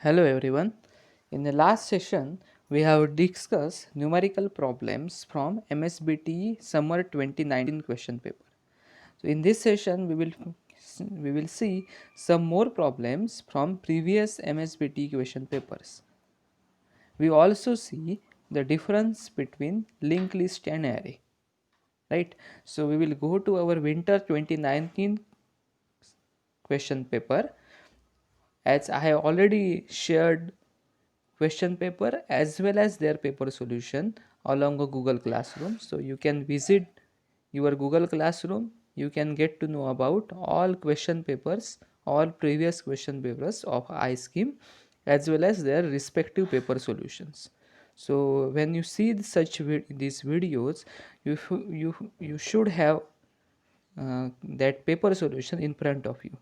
Hello everyone. In the last session, we have discussed numerical problems from MSBTE Summer 2019 question paper. So in this session, we will see some more problems from previous MSBTE question papers. We also see the difference between linked list and array. Right? So we will go to our winter 2019 question paper, as I have already shared question paper as well as their paper solution along a Google Classroom. So you can visit your Google Classroom, you can get to know about all question papers, all previous question papers of iScheme as well as their respective paper solutions. So when you see these videos, you should have that paper solution in front of you.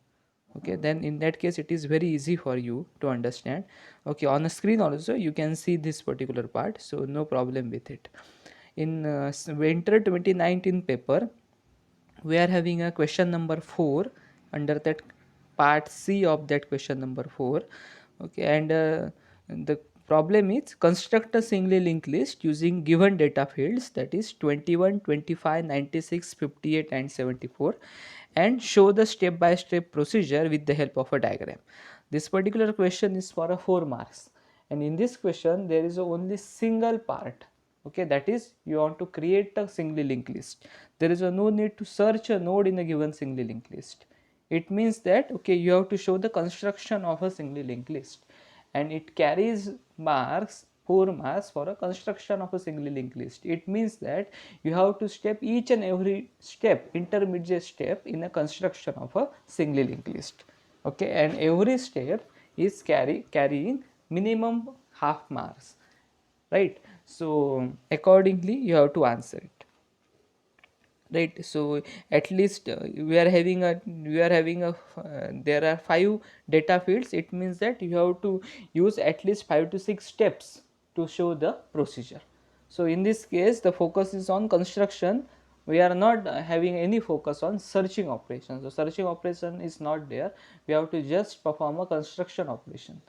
Okay, then in that case it is very easy for you to understand. Okay, on the screen also you can see this particular part, so no problem with it. In winter 2019 paper, we are having a question number 4 under that part C of that question number 4. Okay, and the problem is construct a singly linked list using given data fields, that is 21, 25, 96, 58 and 74, and show the step by step procedure with the help of a diagram. This particular question is for a 4 marks, and in this question there is only single part. Okay, that is you want to create a singly linked list. There is no need to search a node in a given singly linked list. It means that okay, you have to show the construction of a singly linked list, and it carries marks 4 marks for a construction of a singly linked list. It means that you have to step each and every step, intermediate step in a construction of a singly linked list. Okay, and every step is carrying minimum half marks, right? So accordingly you have to answer it, right? So at least there are 5 data fields. It means that you have to use at least 5 to 6 steps to show the procedure. So in this case the focus is on construction. We are not having any focus on searching operation. So searching operation is not there. We have to just perform a construction operation.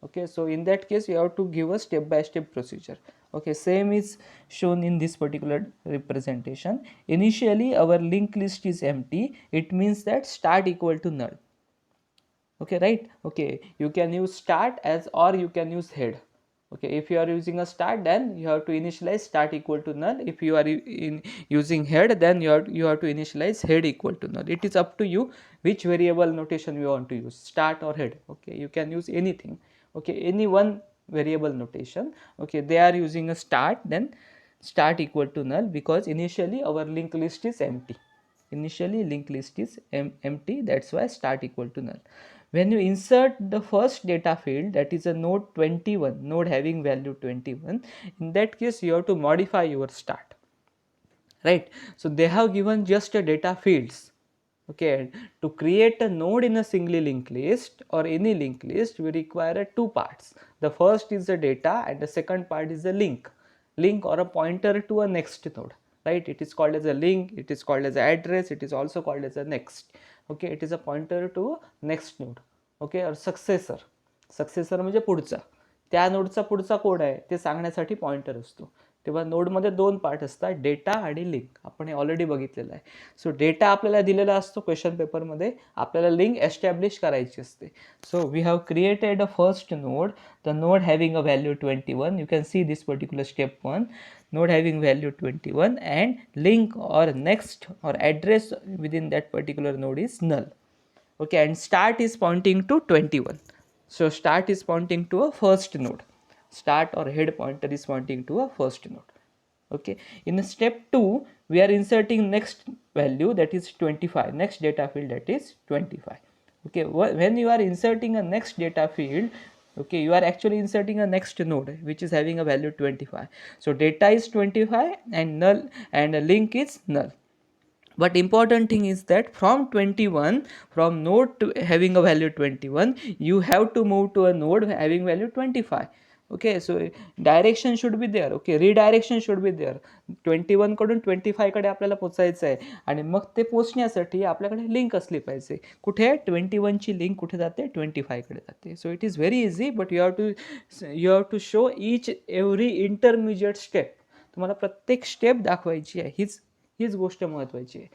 Okay, so in that case you have to give a step by step procedure. Okay, same is shown in this particular representation. Initially our linked list is empty. It means that start equal to null. Okay, right? Okay, you can use start as, or you can use head. Okay, if you are using a start, then you have to initialize start equal to null. If you are using head, then you have to initialize head equal to null. It is up to you which variable notation you want to use, start or head. Okay, you can use anything. Okay, any one variable notation. Okay, they are using a start, then start equal to null, because initially our linked list is empty. Initially linked list is empty, that's why start equal to null. When you insert the first data field, that is a node 21, node having value 21, in that case you have to modify your start, right? So they have given just a data fields. Okay, to create a node in a singly linked list or any linked list, we require two parts. The first is the data and the second part is the link or a pointer to a next node, right? It is called as a link, it is called as an address, it is also called as a next. Okay, it is a pointer to next node. Okay, or successor म्हणजे पुढचा, त्या नोडचा पुढचा code आहे ते सांगण्यासाठी pointer असतो. तेव्हा नोडमध्ये दोन पार्ट असतात, डेटा आणि लिंक. आपण हे ऑलरेडी बघितलेलं आहे. सो डेटा आपल्याला दिलेला असतो क्वेश्चन पेपरमध्ये, आपल्याला लिंक एस्टॅब्लिश करायची असते. So we have created a first node, the node having a value 21. You can see this particular step 1, node having value 21, and link or next or address within that particular node is null. Okay, and start is pointing to 21. So start is pointing to a first node. Start or head pointer is pointing to a first node. Okay, in step 2 we are inserting next value, that is 25, next data field, that is 25. Okay, when you are inserting a next data field, okay, you are actually inserting a next node which is having a value 25. So data is 25 and null, and a link is null. But important thing is that from 21, from node to having a value 21, you have to move to a node having value 25. Okay, so direction should be there. Okay, redirection should be there. 21 कडून 25 कडे आपल्याला पोचायचं आहे आणि मग ते पोचण्यासाठी आपल्याकडे link असली पाहिजे. कुठे 21 ची लिंक कुठे जाते, 25 कडे जाते. So it is very easy, but you have to show each every intermediate step. तुम्हाला प्रत्येक स्टेप दाखवायची आहे. हीच गोष्ट महत्त्वाची आहे.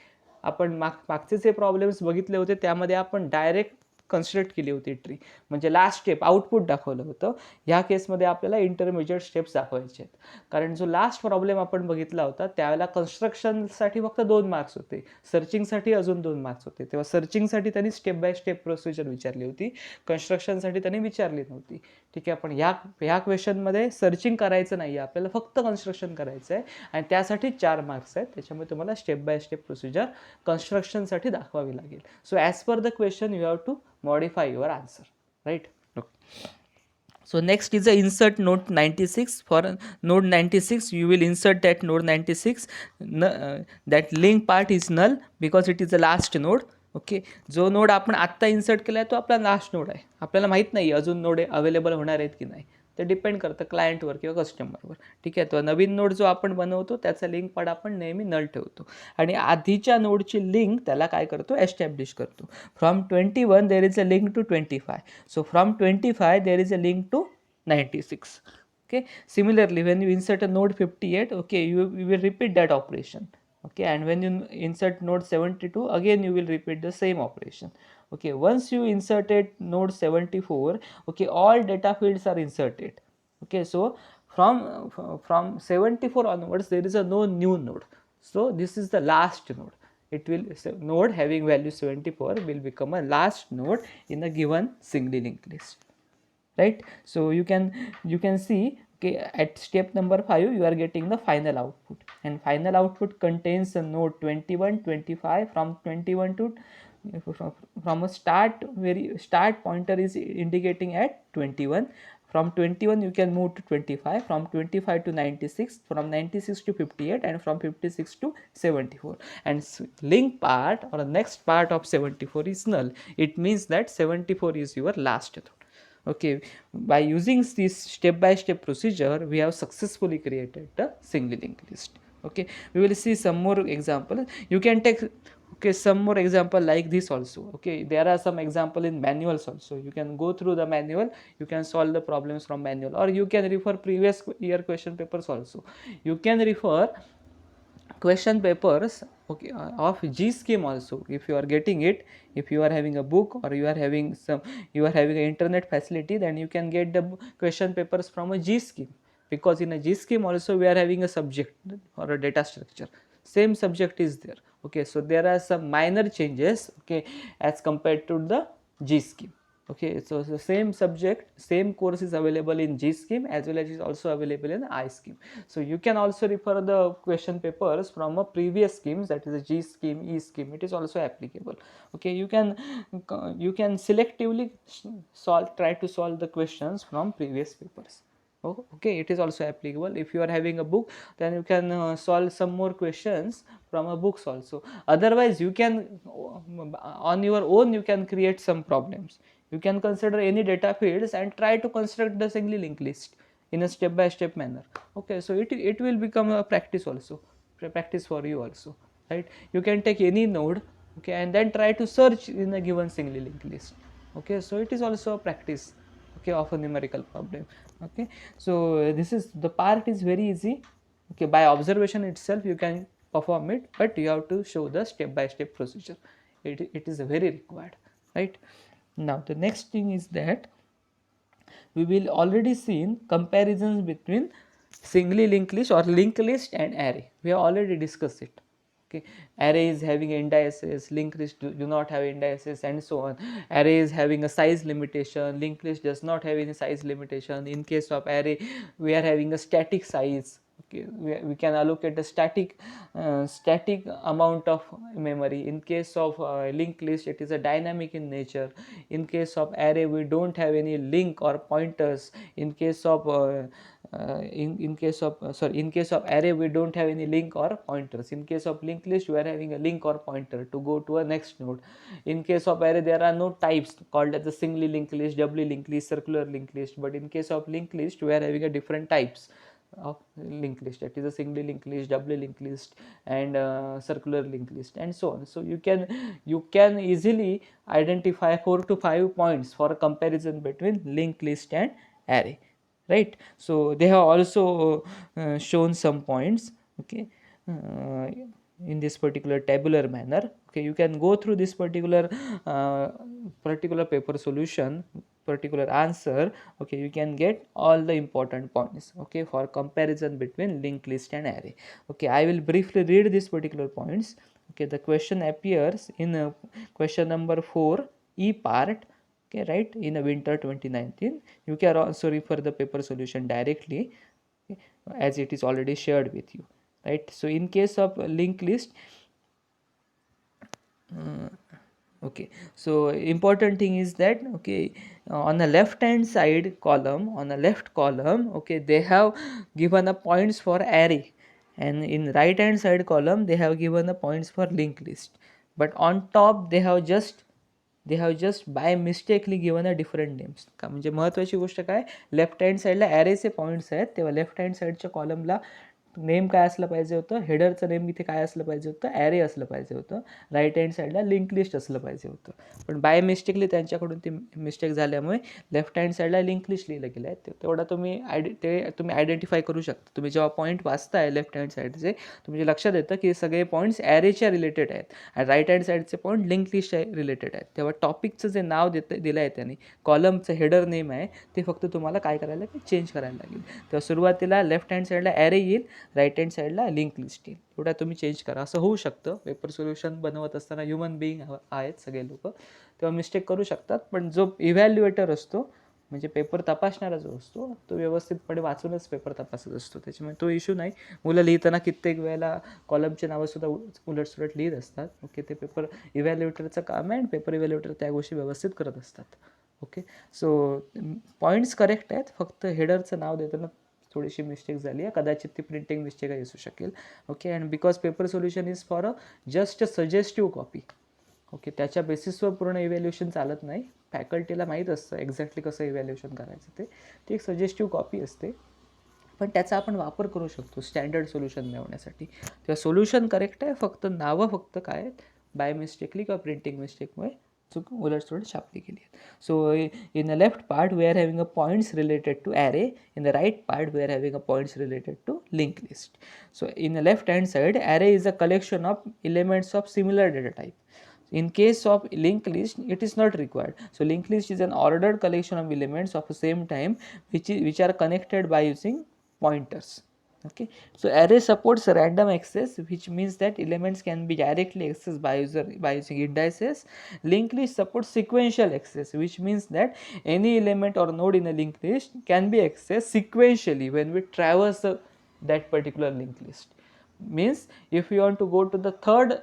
आपण मागचे जे प्रॉब्लेम्स बघितले होते त्यामध्ये आपण डायरेक्ट कन्स्ट्रक्ट केली होती ट्री, म्हणजे लास्ट स्टेप आउटपुट दाखवलं होतं. ह्या केसमध्ये आपल्याला इंटरमिजिएट स्टेप्स दाखवायचे आहेत. कारण जो लास्ट प्रॉब्लेम आपण बघितला होता त्यावेळेला कन्स्ट्रक्शनसाठी फक्त 2 मार्क्स होते, सर्चिंगसाठी अजून 2 मार्क्स होते. तेव्हा सर्चिंगसाठी त्यांनी स्टेप बाय स्टेप प्रोसिजर विचारली होती, कन्स्ट्रक्शनसाठी त्यांनी विचारली नव्हती. ठीक आहे, पण ह्या क्वेश्चनमध्ये सर्चिंग करायचं नाही आहे, आपल्याला फक्त कन्स्ट्रक्शन करायचं आहे आणि त्यासाठी 4 मार्क्स आहेत. त्याच्यामुळे तुम्हाला स्टेप बाय स्टेप प्रोसिजर कन्स्ट्रक्शनसाठी दाखवावी लागेल. So as per the question you have to modify your answer, right? Okay. So next is the insert node 96. For node 96 you will insert that node 96, that link part is null because it is the last node. Okay, जो node आपण आत्ता insert केला आहे तो आपला last node आहे. आपल्याला माहीत नाही अजून नोड अवेलेबल होणार आहेत की नाही, ते डिपेंड करतं क्लायंटवर किंवा कस्टमरवर. ठीक आहे, तो नवीन नोड जो आपण बनवतो त्याचा लिंक पार्ट आपण नेहमी नल ठेवतो आणि आधीच्या नोडची लिंक त्याला काय करतो, एस्टॅब्लिश करतो. From 21 there is a link to 25. So from 25 there is a link to 96. Okay, similarly when you insert a node 58, okay, you will repeat that operation. Okay, and when you insert node 72, again you will repeat the same operation. Okay, once you inserted node 74, okay, all data fields are inserted. Okay, so from 74 onwards there is a no new node. So this is the last node. It will, node having value 74 will become a last node in a given singly linked list. Right, so you can see, okay, at step number 5 you are getting the final output, and final output contains a node 21, 25. From 21 to from a start pointer is indicating at 21. From 21 you can move to 25, from 25 to 96, from 96 to 58, and from 56 to 74. And link part or the next part of 74 is null. It means that 74 is your last node. Okay, by using this step by step procedure we have successfully created the single linked list. Okay, we will see some more example. You can take, okay, some more example like this also. Okay, there are some example in manuals also. You can go through the manual, you can solve the problems from manual, or you can refer previous year question papers also. You can refer question papers, okay, of Gscheme also. If you are getting it, if you are having a book or you are having an internet facility, then you can get the question papers from a Gscheme, because in a Gscheme also we are having a subject or a data structure. Same subject is there. Okay, so there are some minor changes, okay, as compared to the Gscheme. Okay, so the same subject, same course is available in Gscheme as well as is also available in iScheme. So you can also refer the question papers from a previous schemes, that is a Gscheme, eScheme. It is also applicable. Okay, you can selectively try to solve the questions from previous papers. Okay, it is also applicable. If you are having a book, then you can solve some more questions from a books also. Otherwise you can on your own you can create some problems. You can consider any data fields and try to construct the singly linked list in a step by step manner. Okay, so it will become a practice also, practice for you also, right? You can take any node, okay, and then try to search in a given singly linked list. Okay, so it is also a practice, okay, of a numerical problem. Okay, so this is the part is very easy. Okay, by observation itself you can perform it, but you have to show the step by step procedure. It is very required, right? Now the next thing is that we will already seen comparisons between singly linked list or linked list and array. We have already discussed it. Okay, array is having indices, linked list do not have indices, and so on. Array is having a size limitation, linked list does not have any size limitation. In case of array we are having a static size. Okay, we can allocate a static amount of memory. In case of linked list, it is a dynamic in nature. In case of array, we don't have any link or pointers. In case of in case of array, we don't have any link or pointers. In case of linked list, we are having a link or pointer to go to a next node. In case of array, there are no types called as the singly linked list, doubly linked list, circular linked list. But in case of linked list, we are having a different types of linked list. That is a singly linked list, doubly linked list, and circular linked list, and so on. So you can easily identify 4 to 5 points for a comparison between linked list and array, right? So they have also shown some points, okay, uh, in this particular tabular manner. Okay, you can go through this uh, particular paper solution, particular answer. Okay, you can get all the important points, okay, for comparison between linked list and array. Okay, I will briefly read these particular points. Okay, the question appears in question number 4 E part, okay, right, in a winter 2019. You can also refer the paper solution directly, okay, as it is already shared with you, right? So in case of linked list, okay, so important thing is that, okay, on the left hand side column, on the left column, okay, they have given a points for array, and in right hand side column they have given a points for linked list. But on top they have just by mistakenly given a different names. का म्हणजे महत्त्वाची गोष्ट काय, left hand साईडला ॲरेचे points आहेत, तेव्हा left hand साईडच्या कॉलमला name काय असलं पाहिजे होतं, हेडरचं नेम इथे काय असलं पाहिजे होतं, ॲरे असलं पाहिजे होतं. राईट हँड साईडला लिंक लिस्ट असलं पाहिजे होतं. पण बाय मिस्टेकली त्यांच्याकडून ती मिस्टेक झाल्यामुळे लेफ्ट हँड साईडला लिंक लिस्ट लिहिलं गेलं आहे. तेवढा तुम्ही आयडेंटिफाय करू शकता. तुम्ही जेव्हा पॉईंट वाचताय लेफ्ट हँड साईडचे, तुमच्या लक्षात येतं की सगळे पॉईंट्स ॲरेच्या रिलेटेड आहेत आणि राईट हँड साईडचे पॉईंट लिंक लिस्ट रिलेटेड आहेत. तेव्हा टॉपिकचं जे नाव दिलं आहे त्यांनी, कॉलमचं हेडर नेम आहे, ते फक्त तुम्हाला काय करायला लागेल, चेंज करायला लागेल. तेव्हा सुरुवातीला लेफ्ट हँड साईडला ॲरे येईल, राईट हँड साईडला लिंक लिस्ट येईल. एवढा तुम्ही चेंज करा. असं होऊ शकतं, पेपर सोल्युशन बनवत असताना ह्युमन बिईंग आहेत सगळे लोक, तेव्हा मिस्टेक करू शकतात. पण जो इव्हॅल्युएटर असतो, म्हणजे पेपर तपासणारा जो असतो, तो व्यवस्थितपणे वाचूनच पेपर तपासत असतो, त्याच्यामुळे तो इश्यू नाही. मुलं लिहिताना कित्येक वेळेला कॉलमचे नावंसुद्धा उलटसुलट लिहित असतात. ओके, ते पेपर इव्हॅल्युएटरचं काम आहे आणि पेपर इव्हॅल्युएटर त्या गोष्टी व्यवस्थित करत असतात. ओके, सो पॉईंट्स करेक्ट आहेत, फक्त हेडरचं नाव देताना थोडीशी मिस्टेक झाली आहे, कदाचित ती प्रिंटिंग मिस्टेक असू शकेल. Okay, and because paper solution is for a just a suggestive copy. Okay, त्याच्या बेसिसवर पूर्ण इव्हॅल्युएशन चालत नाही. फॅकल्टीला माहीत असतं एक्झॅक्टली कसं इव्हॅल्युएशन करायचं, ते एक सजेस्टिव्ह कॉपी असते, पण त्याचा आपण वापर करू शकतो स्टँडर्ड सोल्युशन मिळवण्यासाठी. तेव्हा सोल्युशन करेक्ट आहे, फक्त नावं फक्त काय आहेत, बाय मिस्टेकली किंवा प्रिंटिंग मिस्टेकमुळे चूक उलटसुलट छापली गेली आहे. So in the left part we are having a points related to array, in the right part we are having a points related to link list. So in the left hand side, array is a collection of elements of similar data type. In case of linked list, it is not required. So linked list is an ordered collection of elements of the same time which are connected by using pointers. Okay, so array supports random access, which means that elements can be directly accessed by using indices. Linked list supports sequential access, which means that any element or node in a linked list can be accessed sequentially when we traverse that particular linked list. Means if you want to go to the third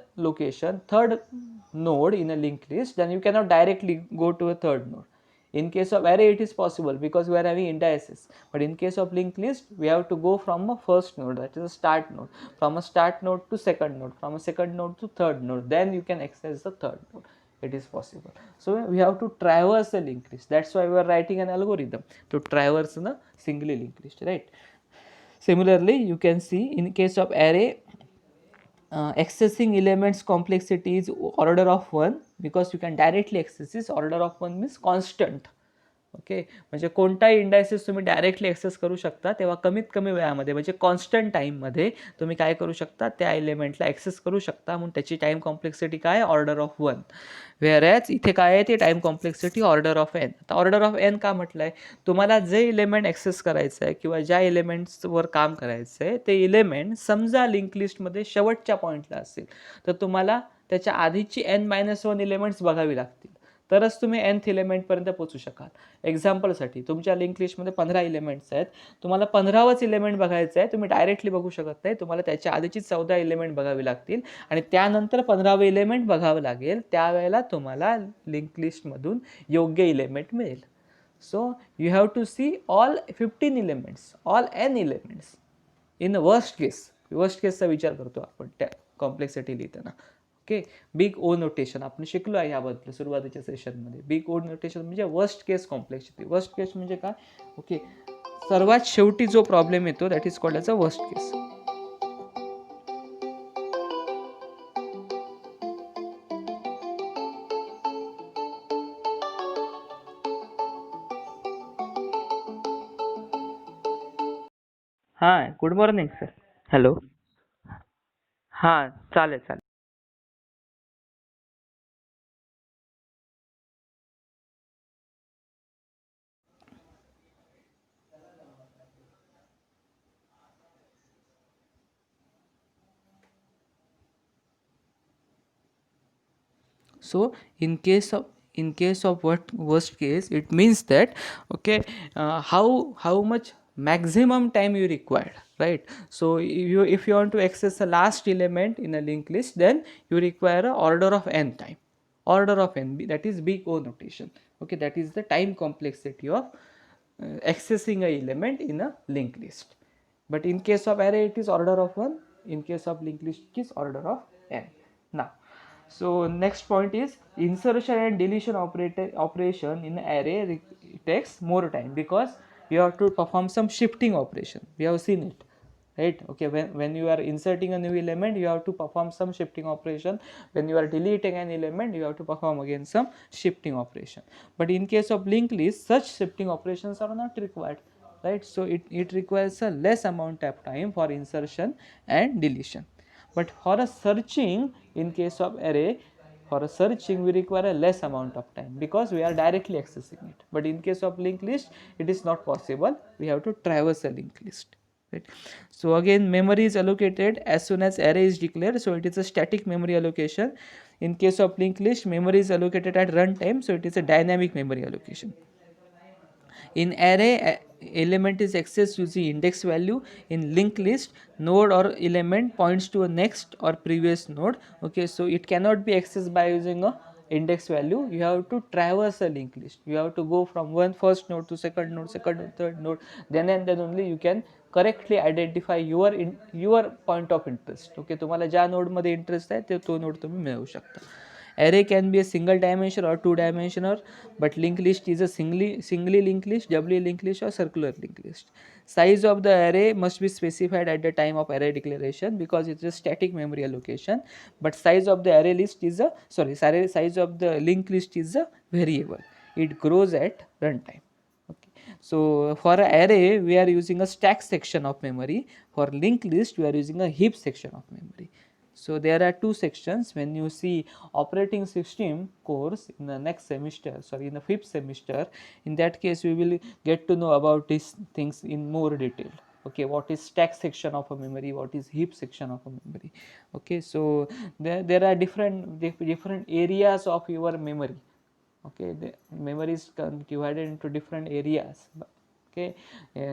node in a linked list, then you cannot directly go to a third node. In case of array, it is possible because we are having indices, but in case of linked list, we have to go from a first node, that is a start node, from a start node to second node, from a second node to third node, then you can access the third node. It is possible. So we have to traverse a linked list. That's why we are writing an algorithm to traverse the singly linked list, right? Similarly, you can see in case of array, accessing elements complexity is order of 1, because you can directly access this. Order of 1 means constant. Okay, म्हणजे कोणताही indices तुम्ही directly access करू शकता, तेव्हा कमीत कमी वेळामध्ये म्हणजे कॉन्स्टंट टाईममध्ये तुम्ही काय करू शकता, त्या एलिमेंटला ॲक्सेस करू शकता. म्हणून त्याची टाईम कॉम्प्लेक्सिटी काय, ऑर्डर ऑफ 1. व्हेअरॅज इथे काय आहे, ते time complexity order of n. आता ऑर्डर ऑफ एन का म्हटलं आहे, तुम्हाला जे इलेमेंट ॲक्सेस करायचं आहे किंवा ज्या इलेमेंट्सवर काम करायचं आहे, ते इलेमेंट समजा लिंक लिस्टमध्ये शेवटच्या पॉईंटला असेल, तर तुम्हाला त्याच्या आधीची n-1 इलेमेंट्स बघावी लागतील. तरच तुम्ही nth इलेमेंटपर्यंत पोहोचू शकाल. एक्झाम्पलसाठी तुमच्या लिंक लिस्टमध्ये 15 इलेमेंट्स आहेत, तुम्हाला 15वंच इलेमेंट बघायचं आहे, तुम्ही डायरेक्टली बघू शकत नाही, तुम्हाला त्याच्या आधीची 14 इलेमेंट बघावी लागतील आणि त्यानंतर 15वे इलेमेंट बघावं लागेल, त्यावेळेला तुम्हाला लिंक लिस्टमधून योग्य इलेमेंट मिळेल. So you have to see all 15 elements, all n elements in worst केसचा विचार करतो आपण त्या कॉम्प्लेक्सिटी लिहिताना. ओके, बिग ओ नोटेशन आपण शिकलो आहे याबद्दल सुरुवातीच्या सेशनमध्ये. बिग ओ नोटेशन म्हणजे worst case complexity. Worst case म्हणजे काय? ओके, सर्वात शेवटी जो प्रॉब्लेम येतो that is called as a worst case. हां, गुड मॉर्निंग सर. हॅलो. हां, चालेल चालेल. So in case of what worst case, it means that okay, how much maximum time you require, right? So if you want to access the last element in a linked list, then you require a order of n time, order of n, that is big O notation. Okay, that is the time complexity of accessing a element in a linked list. But in case of array it is order of 1, in case of linked list it is order of n. Now, so next point is insertion and deletion operation in array takes more time because you have to perform some shifting operation. We have seen it, right? Okay, when you are inserting a new element, you have to perform some shifting operation. When you are deleting an element, you have to perform again some shifting operation. But in case of linked list, such shifting operations are not required, right? So it requires a less amount of time for insertion and deletion. But for a searching, in case of array, for a searching we require a less amount of time because we are directly accessing it. But in case of linked list, it is not possible. We have to traverse a linked list. Right. So again, memory is allocated as soon as array is declared. So it is a static memory allocation. In case of linked list, memory is allocated at runtime. So it is a dynamic memory allocation. In array, element is accessed using index value. In linked list, node or element points to a next or previous node. Okay, so it cannot be accessed by using a index value. You have to traverse a linked list. You have to go from first node to second node, third node. Then and then only you can correctly identify your point of interest. Okay, तुम्हाला ज्या node मध्ये interest आहे ते तो node तुम्ही मिळवू शकता. Array can be a single dimension or two dimensional, but linked list is a singly linked list, doubly linked list or circular linked list. Size of the array must be specified at the time of array declaration because it is a static memory allocation. But size of the array list is a size of the linked list is a variable. It grows at runtime. Okay. So for an array we are using a stack section of memory. For linked list we are using a heap section of memory. So there are two sections. When you see operating system course in the next semester, in the 5th semester, in that case we will get to know about these things in more detail. Okay, what is stack section of a memory, what is heap section of a memory. Okay, so there are different areas of your memory. Okay, the memory is divided into different areas. Okay,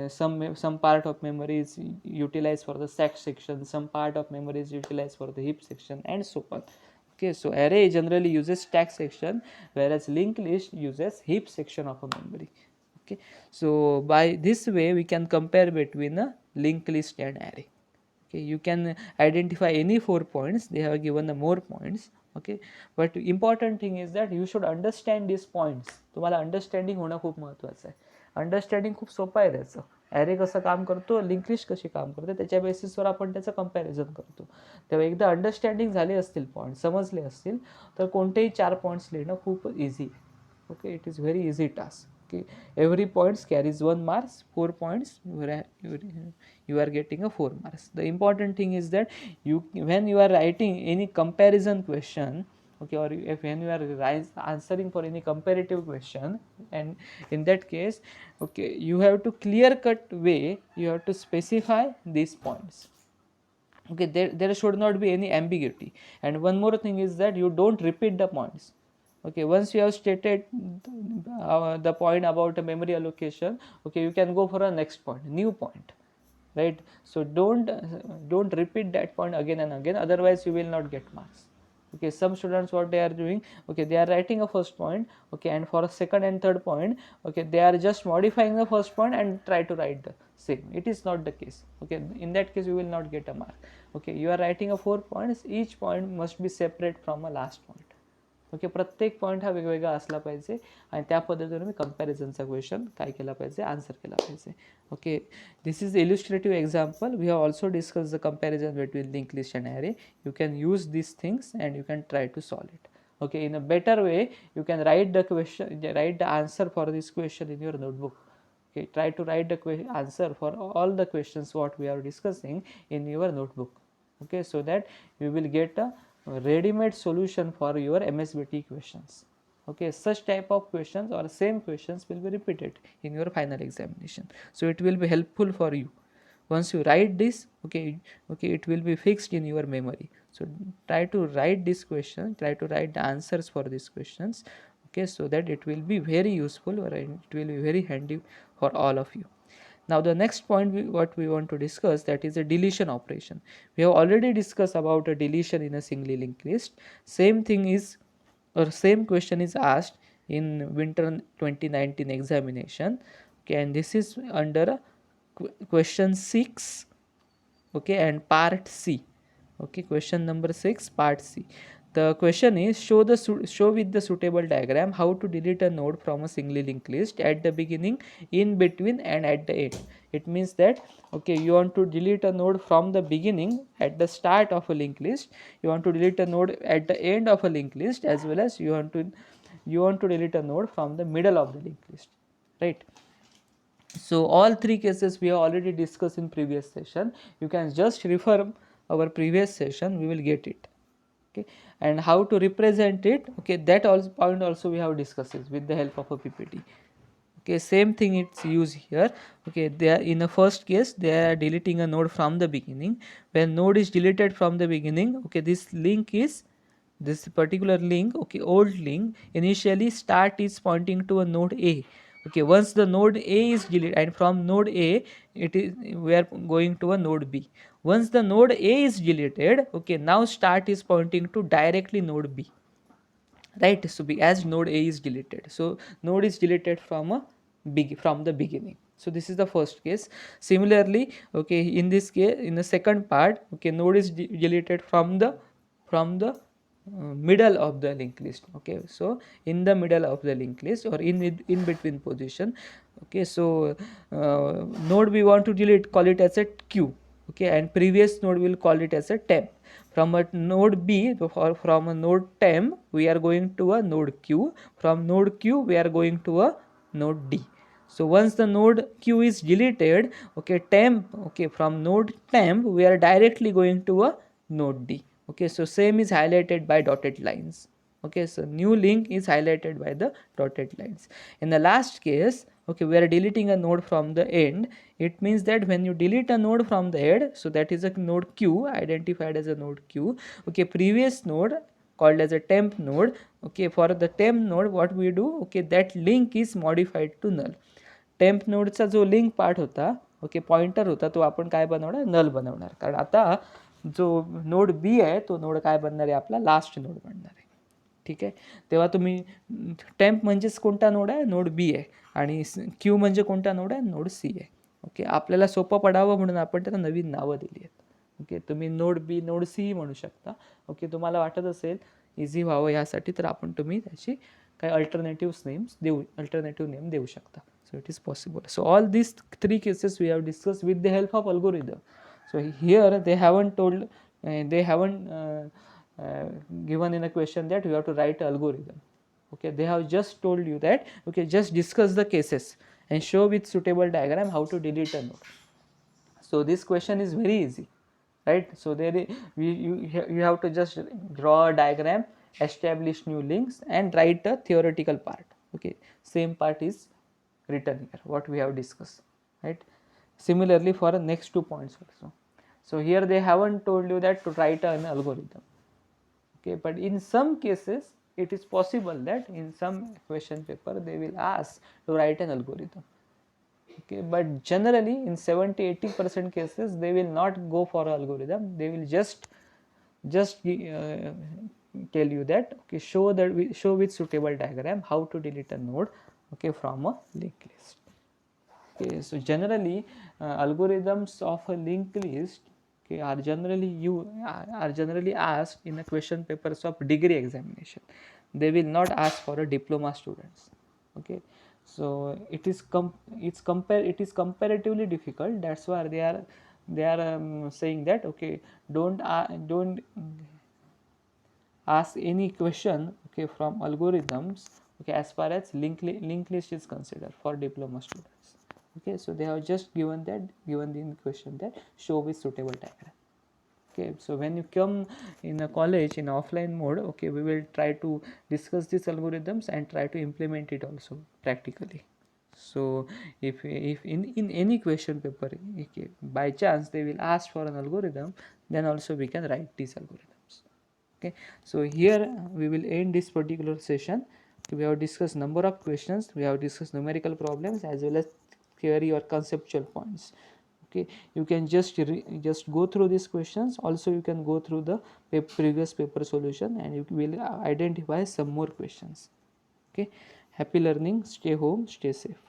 some part of memory is utilized for the stack section, some part of memory is utilized for the heap section, and so on. Okay, so array generally uses stack section, whereas linked list uses heap section of a memory. Okay, so by this way we can compare between a linked list and array. Okay, you can identify any 4 points, they have given the more points. Okay, but important thing is that you should understand these points. तुम्हाला understanding होणं खूप महत्त्वाचं आहे. Understanding खूप सोपं आहे त्याचं. Array कसं काम करतो, लिंक लिस्ट कशी काम करते, त्याच्या बेसिसवर आपण त्याचं कंपॅरिझन करतो. तेव्हा एकदा अंडरस्टँडिंग झाले असतील, पॉईंट समजले असतील, तर कोणतेही 4 पॉईंट्स लिहिणं खूप easy. Okay, it is very easy task. Okay, every points carries 1 marks, 4 points you are getting a 4 marks. The important thing is that when you are writing any comparison question, okay, or when you are answering for any comparative question, and in that case, okay, you have to clear cut way, you have to specify these points. Okay, there should not be any ambiguity. And one more thing is that you don't repeat the points. Okay, once you have stated the point about the memory allocation, okay, you can go for a next point, new point, right? So don't repeat that point again and again, otherwise you will not get marks. Okay, some students what they are doing, okay, they are writing a first point, okay, and for a second and third point, okay, they are just modifying the first point and try to write the same. It is not the case. Okay, in that case you will not get a mark. Okay, you are writing a 4 points, each point must be separate from a last point. Okay, प्रत्येक point हा वेगवेगळा असला पाहिजे आणि त्या पद्धतीने मी कंपॅरिझनचा question काय केला पाहिजे, आन्सर केला पाहिजे. Okay, this is illustrative example. We have also discuss the comparison between link list and array. You can use these things and you can try to solve it. Okay, in a better way you can write the question, write the answer for this question in your notebook. Okay, try to write the answer for all the questions what we are discussing in your notebook. Okay, so that you will get a ready-made solution for your MSBT questions. Okay, such type of questions or same questions will be repeated in your final examination, so it will be helpful for you. Once you write this, okay, it will be fixed in your memory. So try to write this question, try to write the answers for these questions, okay, so that it will be very useful or it will be very handy for all of you. Now the next point what we want to discuss, that is a deletion operation. We have already discussed about a deletion in a singly linked list. Same thing is, or same question is asked in winter 2019 examination. Okay, and this is under question 6, okay, and part C. Okay, question number 6, part C. The question is, show with the suitable diagram how to delete a node from a singly linked list at the beginning, in between and at the end. It means that, okay, you want to delete a node from the beginning, at the start of a linked list, you want to delete a node at the end of a linked list, as well as you want to delete a node from the middle of the linked list, right? So all three cases we have already discussed in previous session. You can just refer our previous session, we will get it. Okay, and how to represent it, okay, that also point also we have discussed with the help of a PPT. Okay, same thing it's used here. Okay, they are, in the first case they are deleting a node from the beginning. When node is deleted from the beginning, okay, this particular link, okay, old link, initially start is pointing to a node A. Okay, once the node A is deleted, and from node A we are going to a node B. Once the node A is deleted, okay, now start is pointing to directly node B, right? So as node A is deleted, so node is deleted from the beginning. So this is the first case. Similarly, okay, in this case, in the second part, okay, node is deleted from the middle of the linked list. Okay, so in the middle of the linked list, or in between position. Okay, so node we want to delete, call it as a Q. Okay, and previous node will call it as a temp. From a node B, or from a node temp, we are going to a node Q. From node Q we are going to a node D. So once the node Q is deleted, okay, from node temp we are directly going to a node D. Okay, so same is highlighted by dotted lines. Okay, so new link is highlighted by the dotted lines. In the last case, okay, we are deleting a node from the end. It means that when you delete a node from the end, so that is a node Q, identified as a node Q. Okay, previous node called as a temp node. Okay, for the temp node what we do, okay, that link is modified to null. Temp नोडचा जो link part होता, okay, pointer होता, तो आपण काय बनवणार, नल बनवणार. कारण आता जो नोड बी आहे तो नोड काय बनणार आहे, आपला लास्ट नोड बनणार आहे. ठीक आहे, तेव्हा तुम्ही टेम्प म्हणजेच कोणता नोड आहे, नोड बी आहे, आणि क्यू म्हणजे कोणता नोड आहे, नोड सी आहे. ओके, आपल्याला सोपं पडावं म्हणून आपण त्याला नवीन नावं दिली आहेत. ओके, तुम्ही नोड बी, नोड सी म्हणू शकता. ओके, तुम्हाला वाटत असेल इझी व्हावं यासाठी, तर तुम्ही त्याची काही अल्टरनेटिव्ह नेम देऊ शकता. So it is possible. So all these three cases we have discussed with the help of algorithm. So here they haven't given in a question that you have to write algorithm. Okay, they have just told you that, okay, just discuss the cases and show with suitable diagram how to delete a node. So this question is very easy, right? So you have to just draw a diagram, establish new links, and write a theoretical part. Okay, same part is written here what we have discussed, right? Similarly for the next 2 points also. So here they haven't told you that to write an algorithm. Okay, but in some cases it is possible that in some question paper they will ask to write an algorithm. Okay, but generally in 70-80% cases they will not go for algorithm, they will just tell you that, okay, show with suitable diagram how to delete a node, okay, from a linked list. Okay, so generally algorithms of a linked list, okay, are generally asked in the question papers of degree examination. They will not ask for a diploma students. Okay, so it is comparatively difficult. That's why they are saying that, okay, don't ask any question, okay, from algorithms, okay, as far as linked list is considered for diploma students. Okay, so they have just given the question that show with suitable diagram. Okay, so when you come in a college in offline mode, okay, we will try to discuss these algorithms and try to implement it also practically. So if in any question paper, okay, by chance they will ask for an algorithm, then also we can write these algorithms. Okay, so here we will end this particular session. We have discussed number of questions, we have discussed numerical problems as well as theory or conceptual points. Okay, you can just go through these questions, also you can go through the previous paper solution and you will identify some more questions. Okay, happy learning, stay home, stay safe.